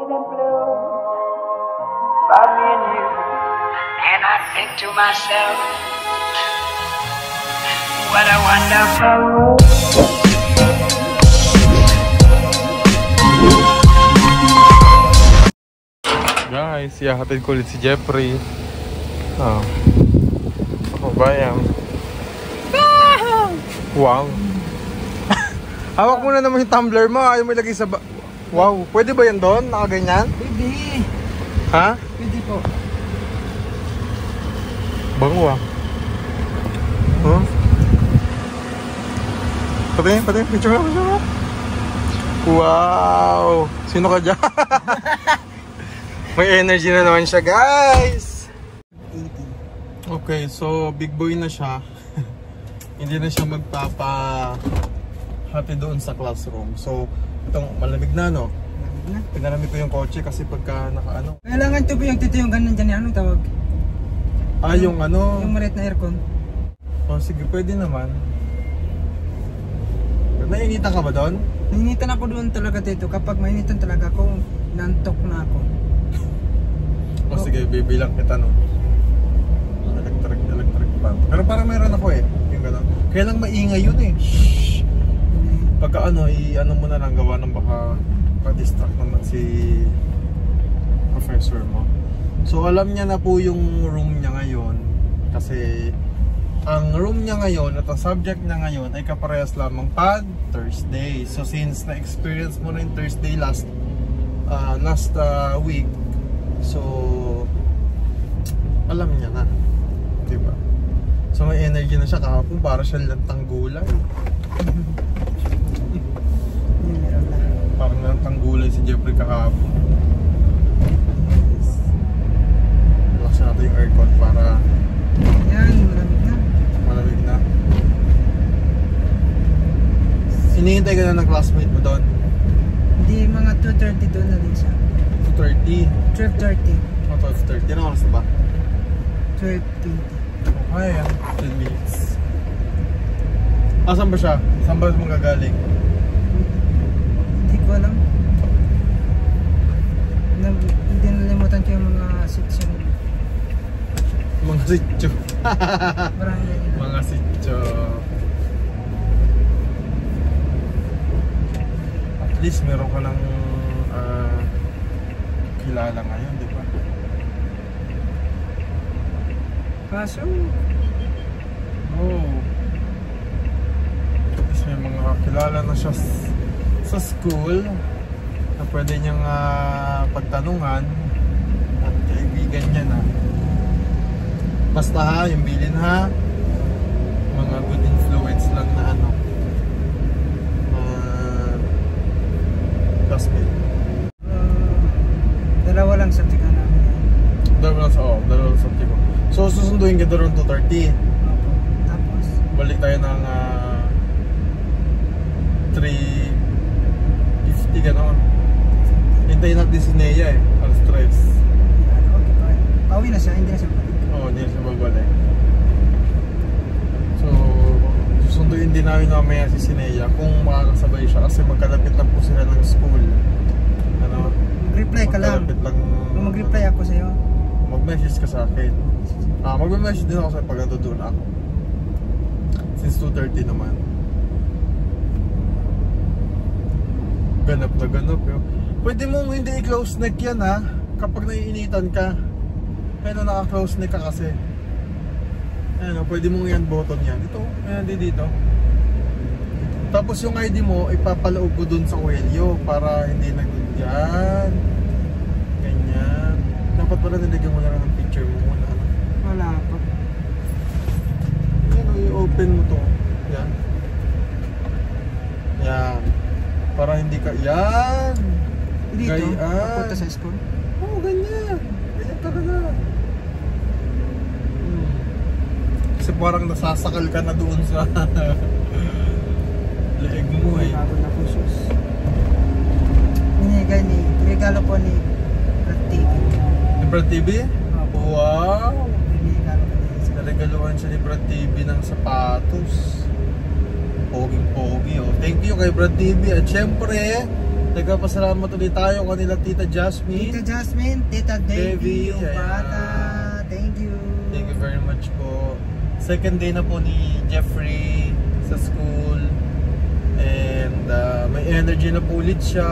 By me and you, and I think to myself, what a wonderful world. Guys, hatid ko ulit si Jeffrey. Bayan. Wow. Hawak mo na naman yung tumbler mo. Ayaw mo ilagay sa wow. Pwede ba yan doon? Nakaganyan? Pwede. Ha? Pwede po. Bango ah. Huh? Pati, picture mo. Wow. Sino ka dyan? May energy na naman siya, guys. Okay, so big boy na siya. Hindi na siya magpapa-happy doon sa classroom. So, itong malamig na, no? Pinalamig ko yung kotse kasi pagka naka-ano. Kailangan ito po yung tito yung ganun dyan. Anong tawag? Yung ano? Yung marit na aircon. Oh, sige, pwede naman. Nainitan ka ba doon? Nainitan ako doon talaga, tito. Kapag mainitan talaga ako, nantok na ako. Oh, sige, bibilang kita, no? Electric fan. Pero parang meron ako eh. Yung gano'n. Kaya lang maingay yun eh. Shhh! Pagka ano, i-ano mo na lang gawa ng baka pa-distract naman si professor mo. So alam niya na po yung room niya ngayon. Kasi ang room niya ngayon at ang subject niya ngayon ay kaparehas lamang pag Thursday. So since na-experience mo na yung Thursday last week, so alam niya na, diba? So may energy na siya kahapon, para siya lantang gulay. Parang lantang gulay si Jeffrey kahapon. Laksan natin yung aircon para Yan, malamig na. Malamig na. Hinihintay ka na ng classmate mo doon? Hindi, mga 2:30 doon na din siya. 2:30? 12:30. 12:30 na oras na ba? 12:20. Okay, 10 minutes. Saan ba siya? Saan ba mo gagaling? Hindi ko alam. Hindi nalimutan ko yung mga section. Mga sityo. Barangay. Mga sityo. At least meron ka ng kilala ngayon, di ba? Kaso, Oh. At least may mga kakilala na siya sa school na pwede niyang pagtanungan at kaibigan niya na. Basta ha, yung bilin ha, mga good influence lang na ano, classmate. dalawa lang subject na namin. Dalawa lang sa tipo. So susunduin kita ron 2:30. Tapos, Balik tayo ng 3:50 gano'n. Hintayin natin si Nea eh, alas 3. okay. Pauwi na siya, hindi na siya balik. Oo, hindi na siya babalik. So, susunduin din namin mamaya si Sinea kung makakasabay siya kasi magkalapit lang po sila ng school. Ano? Mag-reply ka lang. Magkalapit lang. Kung mag-reply ako sa'yo. Mag-message ka sa akin. Mag-message din ako sa'yo pag nandun ako. Since 2:30 naman. Ganap na ganap yun. Pwede mong hindi i-close neck yan ha, kapag naiinitan ka. Pero naka-close neck ka kasi. Ayan, pwede mong yan button yan. Ito, ayan dito. Tapos yung ID mo, ipapaloob mo dun sa kuwelyo para hindi nagdyan. Ganyan. Dapat pala nilagyan mo na lang ng picture mo muna. Wala pa. Ayan, i-open mo to. Yan. Yan. Para hindi ka, yan. Dito, Gayaan. papunta sa school. Oo, ganyan. Ganyan talaga. Kasi parang nasasakal ka na doon sa leeg mo eh. Bago na pusos. Regalo po ni Brad TV. Ni Brad TV? Opo. Wow! Regalo ko niya. Naregaluhan siya ni Brad TV ng sapatos. Poging-pogi oh. Thank you kay Brad TV. At syempre, Nagpapasalamat ulit tayo kanila Tita Jasmine. Tita Jasmine, Tita Devi, yung Ayan. bata. Thank you. Thank you very much po. Second day na po ni Jeffrey sa school. And may energy na po ulit siya.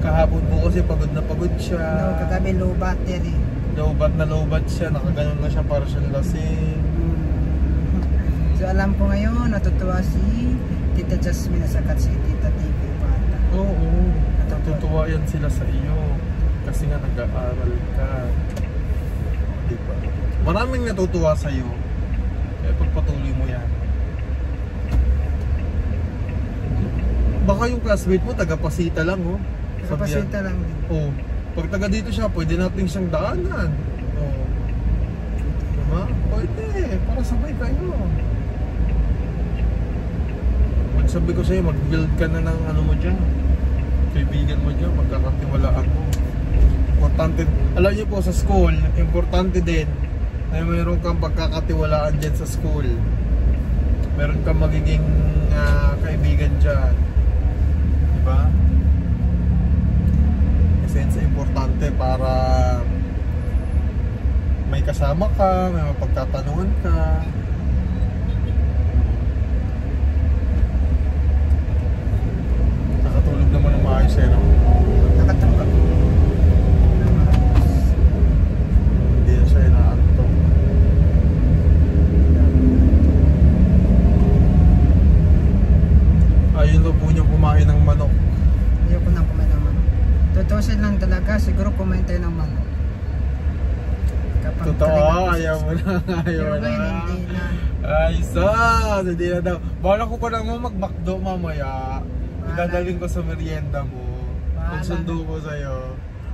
Kahapon po kasi pagod na pagod siya. No, kagabi low battery. Lowbat siya. Nakaganon na siya para siyang lasing. So alam ko ngayon, natutuwa si Tita Jasmine at saka si Tita Devi, yung bata. Oo. Natutuwa yan sila sa iyo. Kasi nga nag-aaral ka. Diba? Maraming natutuwa sa iyo. Kaya pagpatuloy mo yan. Baka yung classmate mo taga-Pasita lang, oh. Kapasita lang din. Oh. Pag taga dito siya, pwede natin siyang daanan. Oh. Diba? Pwede. Para sabay kayo. Sabi ko sa'yo, mag-build ka na ng ano mo dyan. Kaibigan mo dyan, magkakatiwalaan mo. Importante, alam niyo po sa school, importante din na mayroon kang pagkakatiwalaan dyan sa school. Meron kang magiging kaibigan dyan. Diba? Kasi it's importante para may kasama ka, may mapagtatanungan ka. Nakatulog naman ng maayos eh, no? Nakatulog. Hindi na siya inaantok. Ayun daw po niya kumain ng manok. Ayoko nang kumain ng manok. Tutusin lang talaga, siguro kumain tayo ng manok. Kapag Totoo, talagang ayaw mo na, ayaw Pero na. ngayon hindi na. Ay, hindi na daw. Bala ko pa lang mo mag-McDo mamaya. Idadalhin ko sa merienda mo. Bahala Magsundo na. ko sa'yo.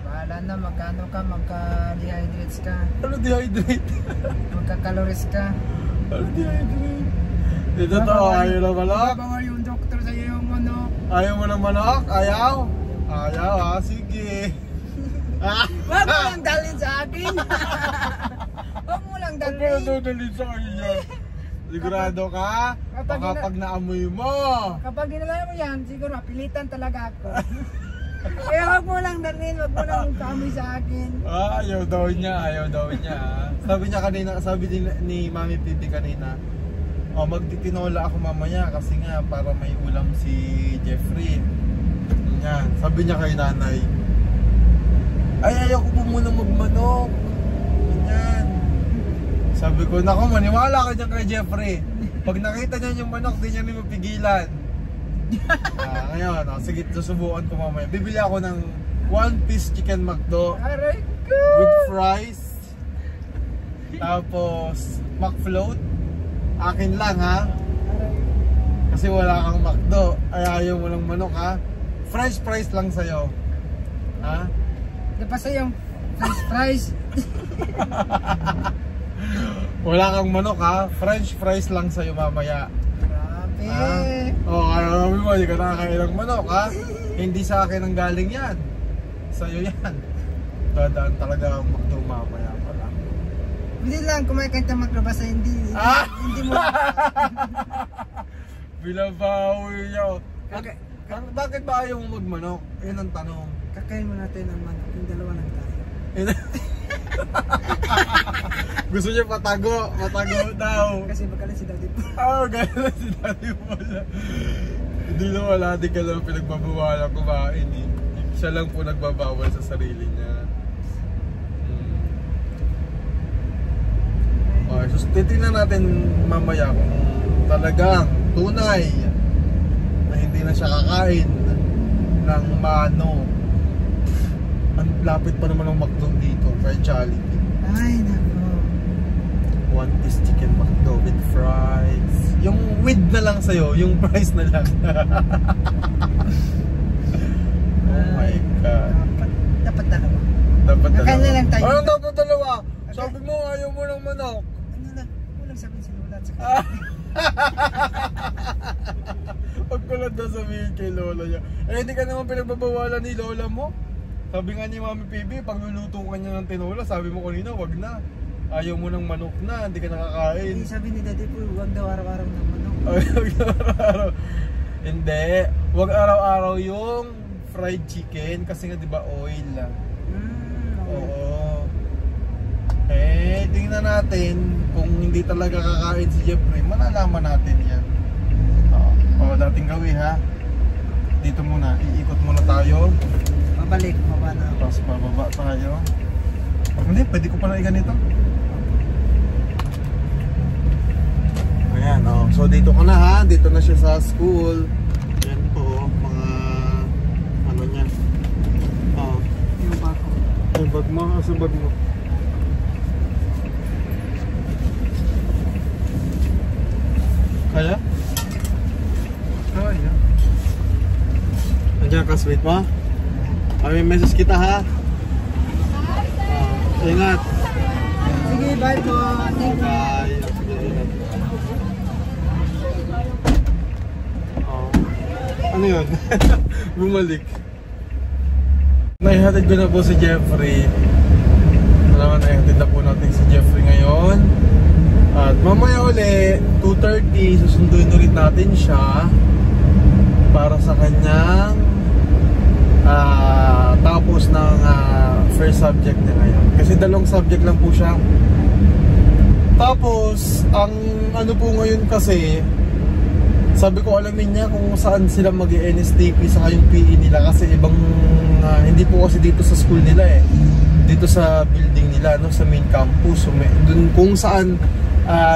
Bahala na, magkano ka, magka-dehydrates ka, Ano dehydrate? magka-calories ka. Ano dehydrate? Dito to, ayaw na manok? Babawal yung doktor sa'yo yung manok. Ayaw mo ng manok? Ayaw? Ayaw ha, sige. Wag mo lang dalhin sa akin. Wag mo lang Ano dalhin. dudalhin sa kanya? Sigurado ka? Kapag Baka pag naamoy mo. Kapag ginala mo yan, siguro mapilitan talaga ako. Kaya wag mo lang dalhin, wag mo lang kamoy sa akin. Ayaw daw niya. Sabi niya kanina, sabi din ni Mami Pipi kanina, magtitinola ako mamaya kasi nga para may ulam si Jeffrey. Yan, sabi niya kay nanay, ay ayaw ko po muna magmanok. Yan. Sabi ko, naku, maniwala ka dyan kay Jeffrey. Pag nakita niya yung manok, di niya rin mapigilan. Ngayon, sige, susubukan ko mamaya. Bibili ako ng 1-piece chicken McDo Aray ko! with fries. Tapos, McFloat. Akin lang ha. Kasi wala kang McDo. Ay ayaw mo ng manok ha. French fries lang sa'yo. Ha? Di pa sa'yo, french fries. Wala kang manok ha. French fries lang sa'yo mamaya. Grabe. Kaya mo, hindi ka nakakain ng manok ha. Hindi sa akin ang galing yan. Sa'yo yan. Dadaan talaga ang McDo mamaya pala. Hindi lang, kumain ka ng McDo basta hindi mo. Binabawi niya. Okay. Bakit ba ayaw mo magmanok? Yun ang tanong. Kakain mo natin ang manok, yung dalawa lang tayo. Gusto niya patago daw. Kasi magaling si Daddy po. Gano'n si Daddy Paul. Hindi na wala, di ka lang pinagbabawalan kumain eh. Siya lang po nagbabawal sa sarili niya. Okay, so titignan natin mamaya kung talagang tunay na hindi na siya kakain ng manok. Ang lapit pa naman ng McDo dito, kay Jollibee. Ay, nako. 1-piece chicken McDo with fries. Yung with na lang sa'yo, yung fries na lang. Oh my God. Dapat dalawa. Dapat dalawa. Kakain na lang tayo. Ano dapat dalawa? Sabi mo ayaw mo ng manok. Ano lang, walang sabihin si Lola at saka. Huwag ko lang daw sabihin kay Lola niya. Hindi ka naman pinagbabawalan ni Lola mo. Sabi nga ni Mami PB, pag luluto ka niya ng tinola, sabi mo kanina, wag na. Ayaw mo ng manok na, hindi ka nakakain. Sabi ni Daddy po, huwag daw araw-araw ng manok. Wag araw-araw. Hindi, wag araw-araw yung fried chicken kasi nga 'di ba oil. Okay. Oo. Eh, tingnan natin kung hindi talaga kakain si Jeffrey, malalaman natin 'yan. Oo, dating gawin ha. Dito muna, iikot muna tayo. Pabalik, baba na. Tapos bababa tayo. Hindi, pwede ko pala i-ganito. Ayan, oh. So dito ka na ha, dito na siya sa school. Ayan po, mga ano niya. Oh. Yung bako. Ay, bag mo, asa bag mo? Kaya? Kaya. Nandiyan ka, sweet mo? May message kita ha. Ingat. Sige, bye po. Thank you. Bye. Oh. Ano yun? Bumalik. Naihatid ko na po si Jeffrey. Naman naihatid na po natin si Jeffrey ngayon. At mamaya uli, 2:30, susunduin ulit natin siya para sa kanyang tapos ng first subject niya ngayon. Kasi dalawang subject lang po siya. Tapos, ang ano po ngayon kasi, sabi ko alamin niya kung saan sila mag-NSTP saka yung PE nila kasi ibang, hindi po kasi dito sa school nila eh. Dito sa building nila, no, sa main campus. So, dun kung saan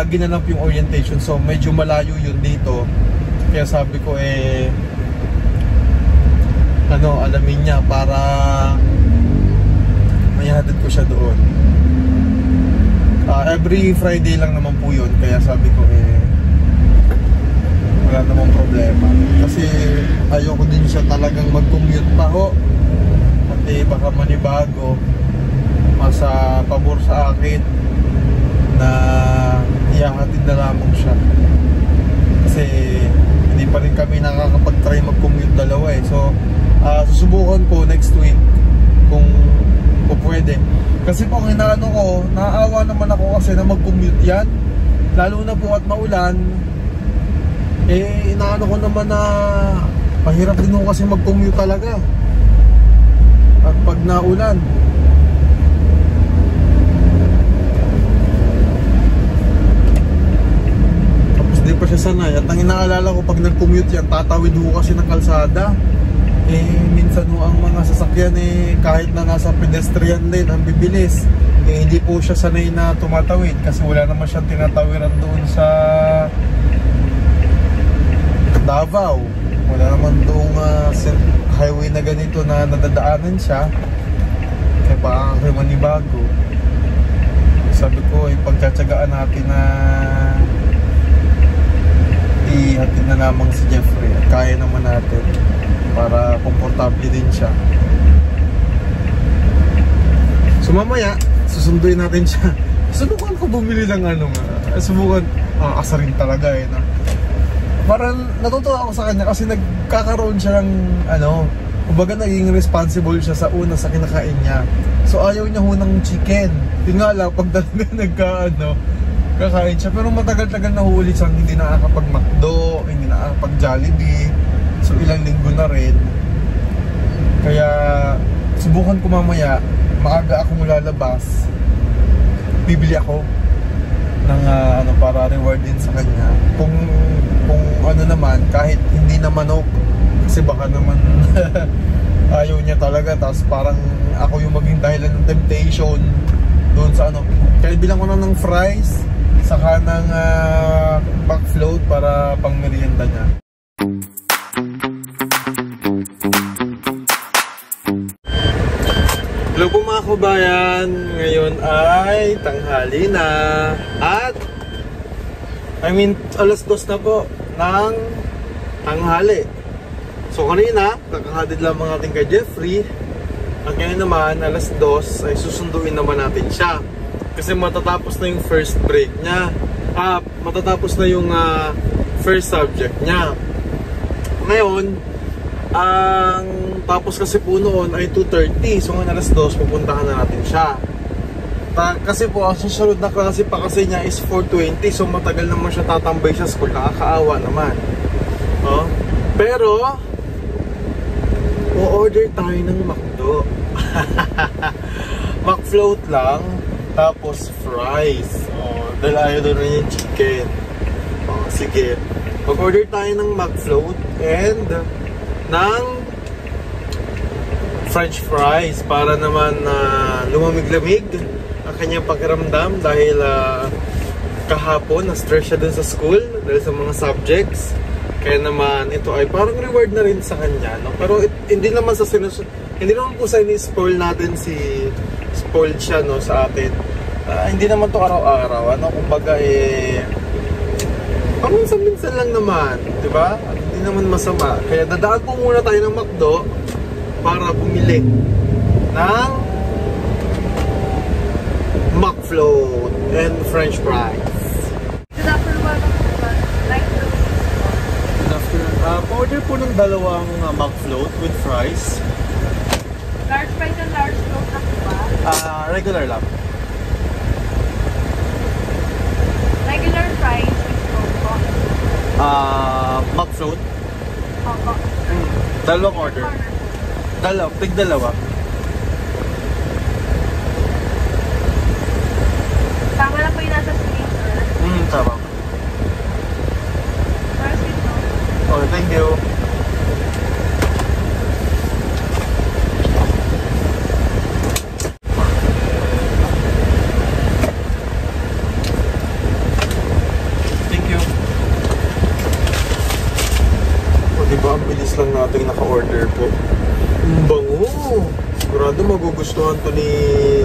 ginanap yung orientation. So, medyo malayo yun dito. Kaya sabi ko alamin niya para mayahatid ko siya doon. Every Friday lang naman po yun. Kaya sabi ko wala namang problema. Kasi ayoko din siya talagang mag-commute pa ho. Pati baka manibago. Masa pabor sa akin na ihahatid na lamang siya. Kasi hindi pa rin kami nakakapag-try mag-commute dalawa eh. So susubukan ko next week kung pwede. Kasi po ang inaano ko, naaawa naman ako kasi na mag-commute yan. Lalo na po at maulan. Inaano ko naman na mahirap din ko kasi mag-commute talaga. At pag naulan. Tapos di pa siya sanay. At ang inaalala ko pag nag-commute yan, tatawid ko kasi ng kalsada. Minsan ang mga sasakyan kahit na nasa pedestrian din ang bibilis, hindi po siya sanay na tumatawid kasi wala naman siyang tinatawiran doon sa Davao. Wala naman doong highway na ganito na nadadaanan siya. Kaya baka kayo manibago. Sabi ko pagtsatsagaan natin na ihatid na lamang si Jeffrey at kaya naman natin para komportable din siya. So mamaya susunduin natin siya. Subukan ko bumili ng subukan, asarin talaga na. Parang natutuwa ako sa kanya kasi nagkakaroon siya ng kumbaga naging responsible siya sa una sa kinakain niya. So ayaw niya ho ng chicken. Yun nga lang, pag talaga kakain siya. Pero matagal-tagal na huli siyang hindi nakakapag-McDo, hindi nakakapag-Jollibee. So ilang linggo na rin. Kaya subukan ko mamaya, maaga akong lalabas, bibili ako ng para reward din sa kanya. Kung naman, kahit hindi na manok, kasi baka naman ayaw niya talaga, tapos parang ako yung maging dahilan ng temptation doon sa kaya bilang ko na ng fries saka ng backfloat para pang merienda niya. Hello po mga kabayan, ngayon ay tanghali na at alas 2 na po ng tanghali. So kanina, kakahatid lamang natin kay Jeffrey. At ngayon naman, alas 2 ay susunduin naman natin siya. Kasi matatapos na yung first break niya. Matatapos na yung first subject niya. Ngayon, ang tapos kasi po noon ay 2:30. So ngayon alas 2, pupuntahan na natin siya. Kasi po, ang susunod na klase pa kasi niya is 4:20. So matagal naman siya tatambay sa school. Nakakaawa naman. Pero O-order tayo ng McDo. McFloat lang, tapos fries. Dahil ayaw doon rin yung chicken. Sige. Mag-order tayo ng McFloat and ng French fries para naman lumamig-lamig ang kanyang pakiramdam dahil kahapon na-stress siya dun sa school dahil sa mga subjects. Kaya naman ito ay parang reward na rin sa kanya, no? Pero hindi naman po sa ini-spoil natin spoiled siya, no, sa atin. Hindi naman to araw-araw, ano? Kumbaga paminsan-minsan lang naman, di ba? Hindi naman masama. Kaya dadaan po muna tayo ng McDo para bumili ng McFloat and French fries. Good afternoon. Pa-order po ng dalawang McFloat with fries. Large fries and large float na po ba? Regular lang. Regular fries with float po. McFloat. Opo. Dalawang order. Tig-dalawa. Tama na po yung nasa freezer. Tama. First with float. Oh, thank you. Thank you. Diba, ang bilis lang natin naka-order po. Ang bango! Sigurado magugustuhan to ni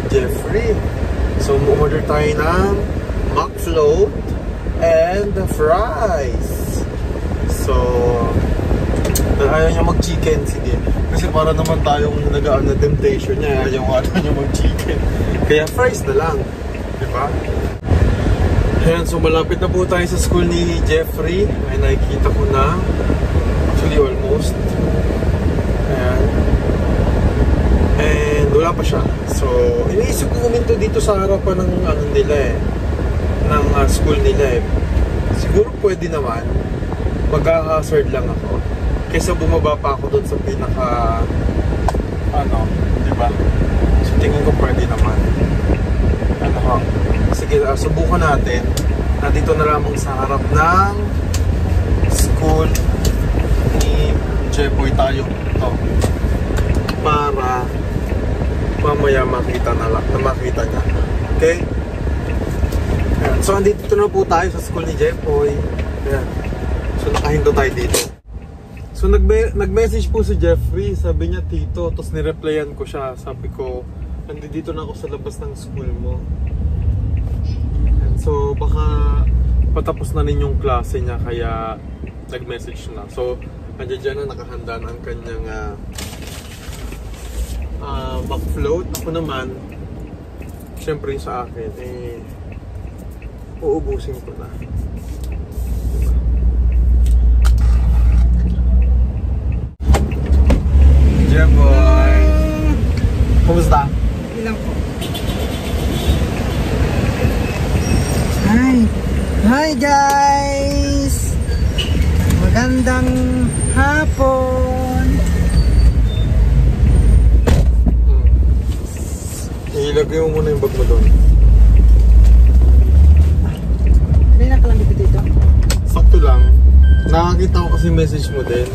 Jeffrey. So, order tayo ng McFloat and the fries. So, ayaw niya mag-chicken, sige. Kasi para naman tayong nagaan na temptation niya, ayaw niya mag-chicken. Kaya fries na lang. Diba? Ayan, so malapit na po tayo sa school ni Jeffrey. Ay nakikita ko na. Actually, almost. Ayan. And wala pa siya. So, iniisip ko kuminto dito sa harapan ng nila ng school nila Siguro pwede naman. Mag-hazard lang ako. Kaysa bumaba pa ako doon sa pinaka diba? So, tingin ko pwede naman. Sige, subukan natin. Nandito na lamang sa harap ng school ni Jepoy tayo. Ito. Para mamaya makita niya. Okay? Ayan. So, andito na po tayo sa school ni Jepoy. Ayan. So, nakahinto tayo dito. So, nag-message po si Jeffrey. Sabi niya, Tito. Tapos nireplyan ko siya. Sabi ko, nandito na ako sa labas ng school mo. And so, baka patapos na rin yung klase niya. Kaya, nag-message na. So, nandiyan dyan na nakahanda na ang kanyang McFloat. Ako naman, syempre sa akin, uubusin ko na. Jeboy! Kumusta? Ilang po. Hi guys! Magandang hapon! Ilagay mo muna yung bag mo doon. Kanina ka lang dito? Sakto lang. Nakakita ko kasi message mo din.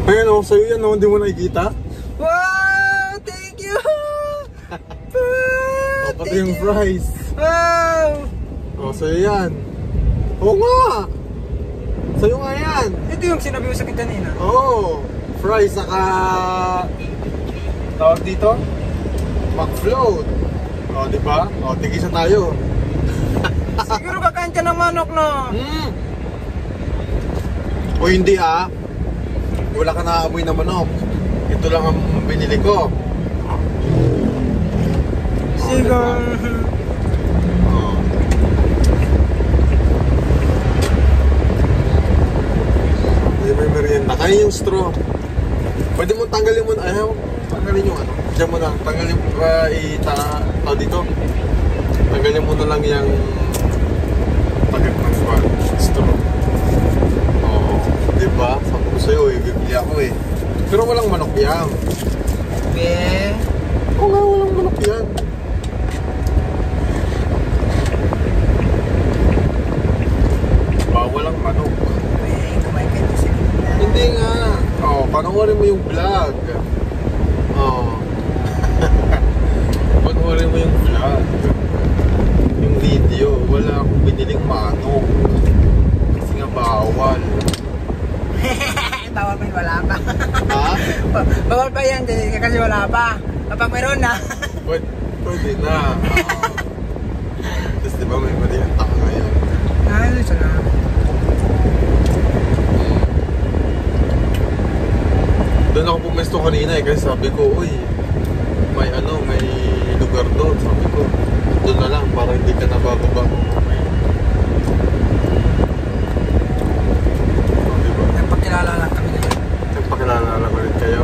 Ayun sa'yo yan, hindi mo nakikita? Wow! Thank you! Pati yung fries. Wow! Sa'yo yan. Oo nga! Sa'yo nga yan. Ito yung sinabi mo sa akin kanina. Oo. Fries saka tawag dito? McFloat. Diba? Tigisa tayo. Siguro kakain ka ng manok, no? O hindi wala ka nakaamoy na manok. Ito lang ang binili ko. Siguro. Hindi may merienda. Kaya yung straw. Pwede mo tanggalin mo. Tanggalin yung Diyan mo na. Tanggalin mo dito. Tanggalin mo na lang yung tagad ng straw. Diba? Sabi ko sa'yo eh, bibili ako eh. Pero walang manok yan. Oo nga, walang manok yan. Walang manok. Kumain ka ito sa gitna. Hindi nga. Panoorin mo yung vlog. Panoorin mo yung vlog. Yung video. Wala akong biniling manok. Kasi nga bawal. Bawal pa yun, wala pa. Ha? Bawal pa yan, kasi wala pa. Kapag meron na. Pwede na. Tapos diba may mali ang taka ngayon. Ito na. Doon ako pumesto kanina eh, kasi sabi ko, uy, may lugar doon. Sabi ko, doon na lang para hindi ka nabababa. Diba? Nagpakilala lang kami ngayon. Nagpakilala lang ulit kayo.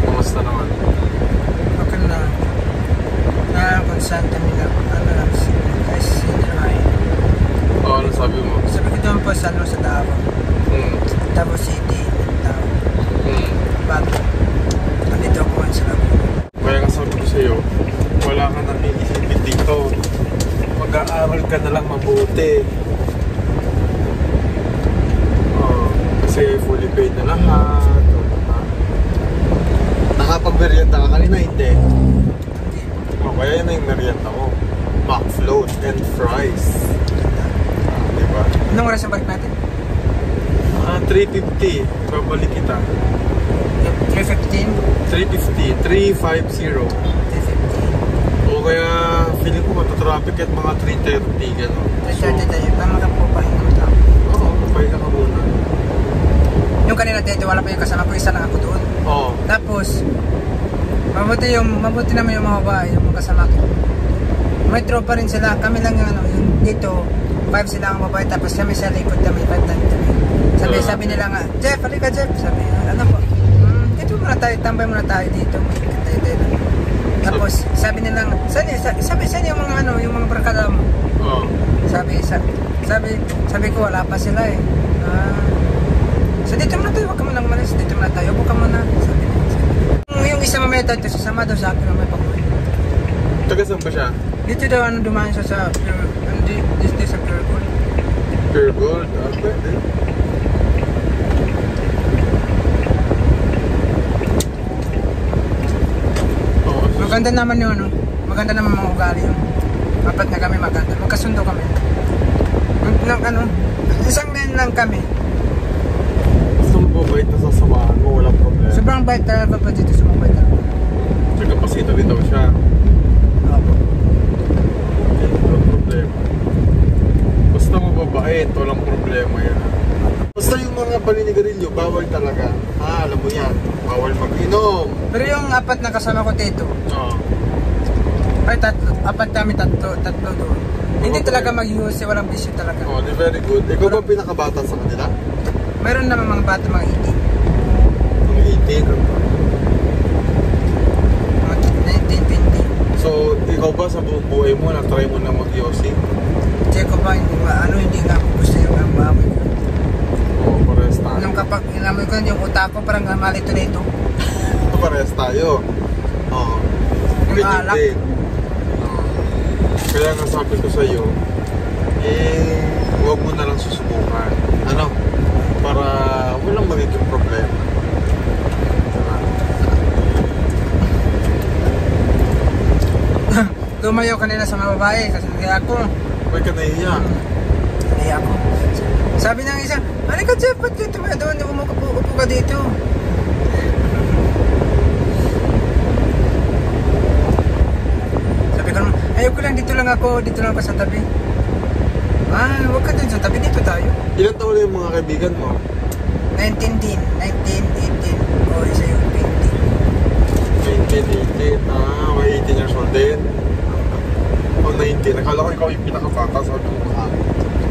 Kumusta naman? Okay na. Nakakonsanta nila. Ano lang, senior high. Ano sabi mo? Sabi ko doon po sa Davao. Davao City. Bago. Nandito ako sa Laguna. Kaya nga sabi ko sa'yo, wala ka nang iisipin dito. Mag-aaral ka na lang mabuti. Kasi fully paid na lahat. Nakapag-merienda ka kanina, hindi. Kaya yun na yung merienda mo. McFloat and fries. Diba? Anong oras ang balik natin? 3:50. Babalik kita. 3:15? 3:50. 3:50. 3:15. O kaya feeling ko matatraffic at mga 3:30 gano'n. 3:30 tayo. Tama ka po pa. Oo, pahinga ka muna. Yung kanina dito, wala pa yung kasama ko. Isa lang ako doon. Oo. Tapos, mabuti naman yung mga babae, yung mga kasama ko. May tropa rin sila. Kami lang yung dito, 5 sila ang babae. Tapos kami sa likod kami, 5 tayo. Sabi nila nga, Jeff, halika Jeff. Sabi, ano po? Dito muna tayo, tambay muna tayo dito. Tapos, sabi nila nga, saan yung mga yung mga barkada mo? Oo. Sabi ko, wala pa sila eh. So dito muna tayo, wag ka muna umalis. Dito muna tayo, upo ka muna. Sabi nila. Yung isa mamaya tayo, sasama daw sa akin na may pag-uwi. Taga saan ba siya? Dito daw, dumaan siya sa dito sa Pure Gold. Pure Gold? Pwede. Maganda naman yun, no? Maganda naman mga ugali yun. Apat na kami maganda. Magkasundo kami. Isang din lang kami. Gusto mo ba bait na sasamahan mo? Walang problema. Sobrang bait talaga pa dito sa mga bait talaga. Tsaka pasito rin daw siya. Opo. Walang problema. Basta mababait, walang problema yan. Basta yung mga paninigarilyo, bawal talaga. Alam mo yan. Bawal mag-inom. Pero yung apat na kasama ko dito, ay apat kami tatlo doon. Hindi talaga mag-use, walang bisyo talaga. Very good. Ikaw ba pinakabata sa kanila? Meron naman mga bata, mga 18. Mga 18? Mga 19, 20. So, ikaw ba sa buong buhay mo, na-try mo na mag-yossi? Check ko ba, hindi nga ako gusto yung maamoy ko. Oo, parehas tayo. Nung kapag inamoy ko, yung utak ko parang malito na ito. Parehas tayo. Oo. Yung alak. Din. Kaya nga sabi ko sa'yo, huwag mo na lang susubukan. Para walang magiging problema. Lumayo kanina sa mga babae kasi kaya ako. Huwag ka nahiya. Nahiya ako. Sabi ng isa, ano ka Jeff, ba't dito ba doon? Upo ka dito. Sabi ko naman, ayoko lang, dito lang ako sa tabi. Huwag ka dun sa tabi, dito tayo. Ilan taon na yung mga kaibigan mo? 19 din, 19, 18. O, isa yung 19, 18. May 18 years old din. O 19. Nakala ko ikaw yung pinakabata sa akin mo.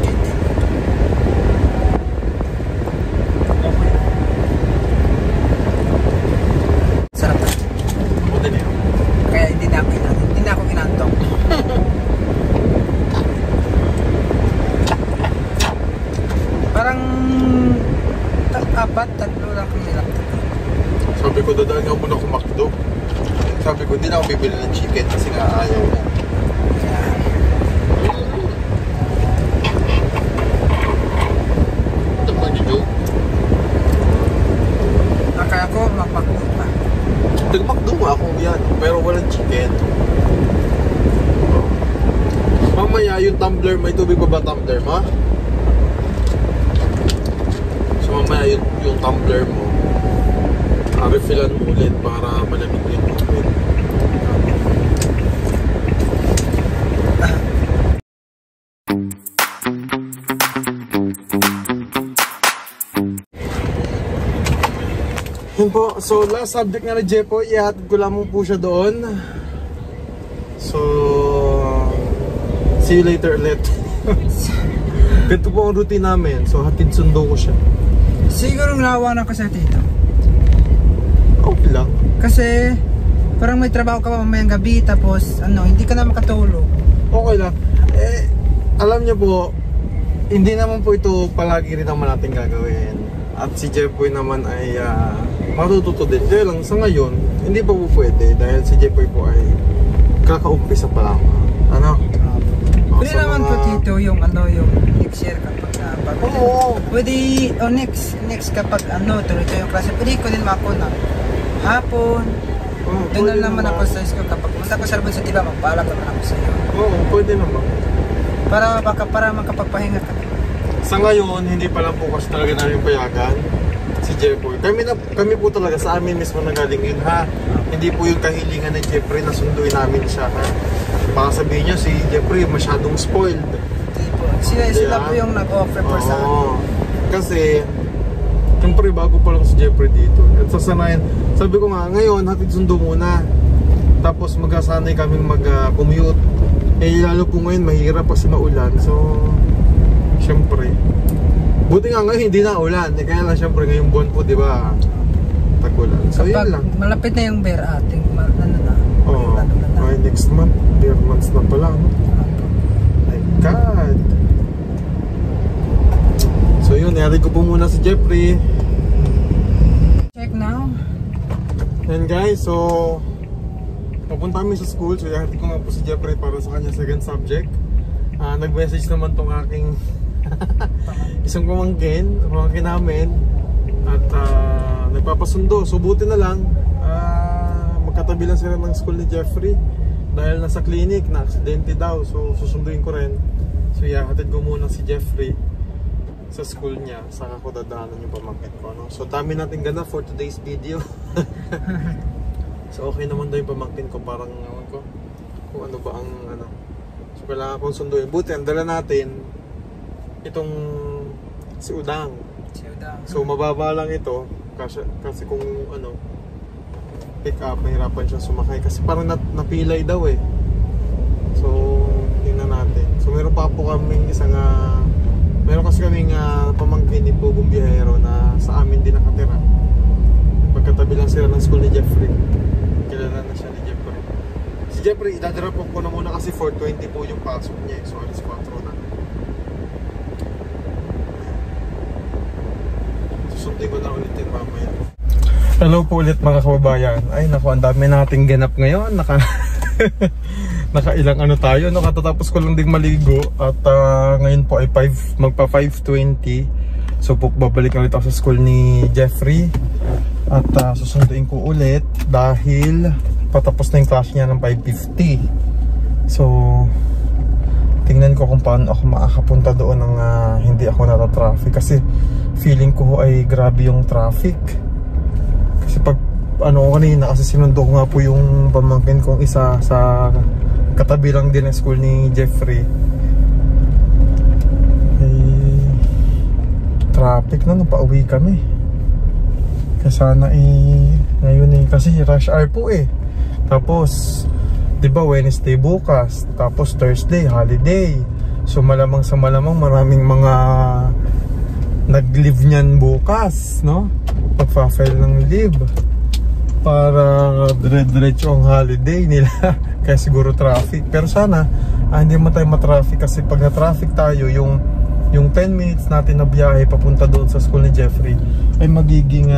18. Sarap. Ako din yun. Kaya hindi na ako ginantong. Parang sabi ko, hindi na ako bibili ng chicken kasi nga ayaw mo. Ito pa dito. Akala ko magpakdo pa. Nagmakdo nga ako yan, pero walang chicken. Mamaya yung tumbler, may tubig pa ba tumbler ma? So mamaya yung tumbler mo, refillan mo ulit para malamig yung tubig. Yun po, so last subject nga na Jepo, ihatid ko lamang po siya doon. So, see you later ulit. Ganito po ang routine namin, so hatid sundo ko siya. Siguro nawawalan ka sa tito. Okay lang. Kasi parang may trabaho ka pa mamayang gabi tapos ano, hindi ka na makatulog. Okay lang. Eh, alam niyo po, hindi naman po ito palagi rin naman natin gagawin. At si Jepoy naman ay matututo din. Kaya lang sa ngayon, hindi pa po pwede dahil si Jepoy po ay kakaumpisa pa lang. Ano? Pwede naman po tito yung ano, yung next year kapag Oo. pwede, next kapag ano, tuloy-tuloy yung klase. Pwede ko din ako na hapon. Doon na naman ako sa school kapag punta ko sa Albonso, diba magpaalam naman ako sa iyo. Oo, pwede naman. Para makapagpahinga ka. Sa ngayon, hindi pa lang po kasi talaga namin payagan si Jepoy. Kami po talaga sa amin mismo nagaling yun ha. Hindi po yung kahilingan ni Jeffrey na sunduin namin siya ha. Baka sabihin niyo si Jeffrey masyadong spoiled. Sila po yung nag-offer for sa akin. Kasi siyempre bago pa lang si Jeffrey dito. At sasanayan, sabi ko nga ngayon hatid sundo muna. Tapos magsasanay kaming mag-commute. Eh lalo po ngayon mahirap kasi maulan. So siyempre, buti nga ngayon hindi na ulan. Eh, kaya lang siyempre ngayong buwan po, di ba? Tag-ulan. So yun lang. Malapit na yung bear ating ano na. Oo. Ay, next month. Bear months na pala. No? My God. So yun, ihatid ko po muna si Jeffrey. Check now. And guys, so papunta kami sa school. So ihatid ko nga po si Jeffrey para sa kanya second subject. Nag-message naman tong aking isang pamangkin namin at nagpapasundo. So buti na lang magkatabi lang sila ng school ni Jeffrey dahil nasa clinic, na aksidente daw. So susunduin ko rin. So ihatid ko muna si Jeffrey sa school niya, saka ko dadaanan yung pamangkin ko, no? So dami natin gana for today's video. So okay naman daw yung pamangkin ko, parang kung ano ba ang ano. So kailangan kong sunduin. Buti ang dala natin itong si Udang. So mababa lang ito kasi kung ano pick up, mahirapan siya sumakay kasi parang napilay daw eh. So tingnan natin. So meron pa po kaming isang meron kasi kaming pamangkin ni Pugong Biyahero na sa amin din nakatira. Pagkatabi lang sila ng school ni Jeffrey. Kilala na siya ni Jeffrey. Si Jeffrey idadrop ko na muna kasi 4:20 po yung pasok niya eh. So alas 4 na. Susundin ko na ulit yun mamaya. Hello po ulit mga kababayan. Ay naku, ang dami nating ganap ngayon. Nakailang ano tayo, no? Katatapos ko lang ding maligo. At ngayon po ay magpa 5:20. So po babalik ulit ako sa school ni Jeffrey. At susunduin ko ulit dahil patapos na yung class niya ng 5:50. So tingnan ko kung paano ako makakapunta doon ng hindi ako natatraffic. Kasi feeling ko ay grabe yung traffic. Kasi pag ano kanina, kasi sinundo ko nga po yung pamangkin kong isa sa katabi lang din ng school ni Jeffrey. Eh, traffic na, pauwi kami. Kaya sana ngayon kasi rush hour po eh. Tapos diba Wednesday bukas, tapos Thursday holiday. So malamang sa malamang maraming mga nag-leave niyan bukas, no? Pagpa-file ng leave para dire-diretso ang holiday nila. Kaya siguro traffic. Pero sana hindi man tayo matraffic kasi pag na-traffic tayo, yung 10 minutes natin na biyahe papunta doon sa school ni Jeffrey ay magiging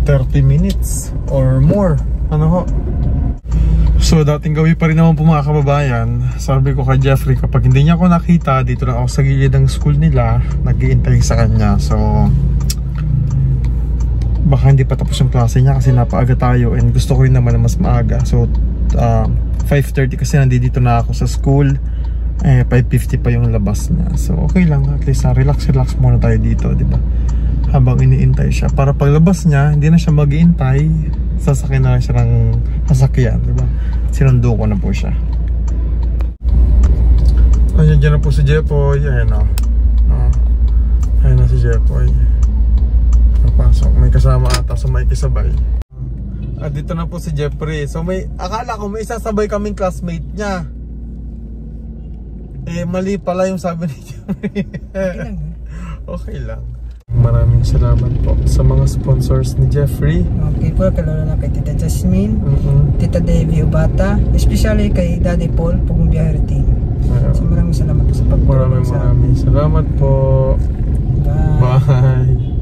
30 minutes or more. Ano ho? So dating gawi pa rin naman po mga kababayan. Sabi ko kay Jeffrey, kapag hindi niya ako nakita, dito lang ako sa gilid ng school nila, nag-iintay sa kanya. So baka hindi pa tapos yung klase niya kasi napaaga tayo, and gusto ko rin naman na mas maaga. So 5:30 kasi nandito na ako sa school, 5:50 pa yung labas niya. So okay lang, at least relax muna tayo dito, di ba? Habang iniintay siya, para paglabas niya hindi na siya mag-iintay, sasakyan na siya ng sasakyan, di ba? Sinundo ko na po siya. Ayan, dyan na po si Jepoy. Ayan o. Ayan na si Jepoy. Napasok, may kasama ata sa may kisabay. At dito na po si Jeffrey. So akala ko may isasabay kaming classmate niya. Mali pala yung sabi ni Jeffrey. Okay lang. Maraming salamat po sa mga sponsors ni Jeffrey. Okay po, kalaro na kay Tita Jasmine, Tita Devi Ubata, especially kay Daddy Paul, Pugong Biyahe Team. So maraming salamat po sa pagtulong. Maraming salamat po. Bye.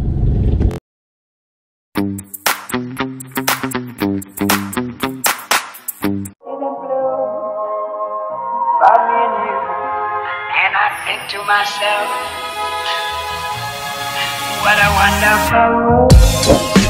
To myself, what a wonderful world.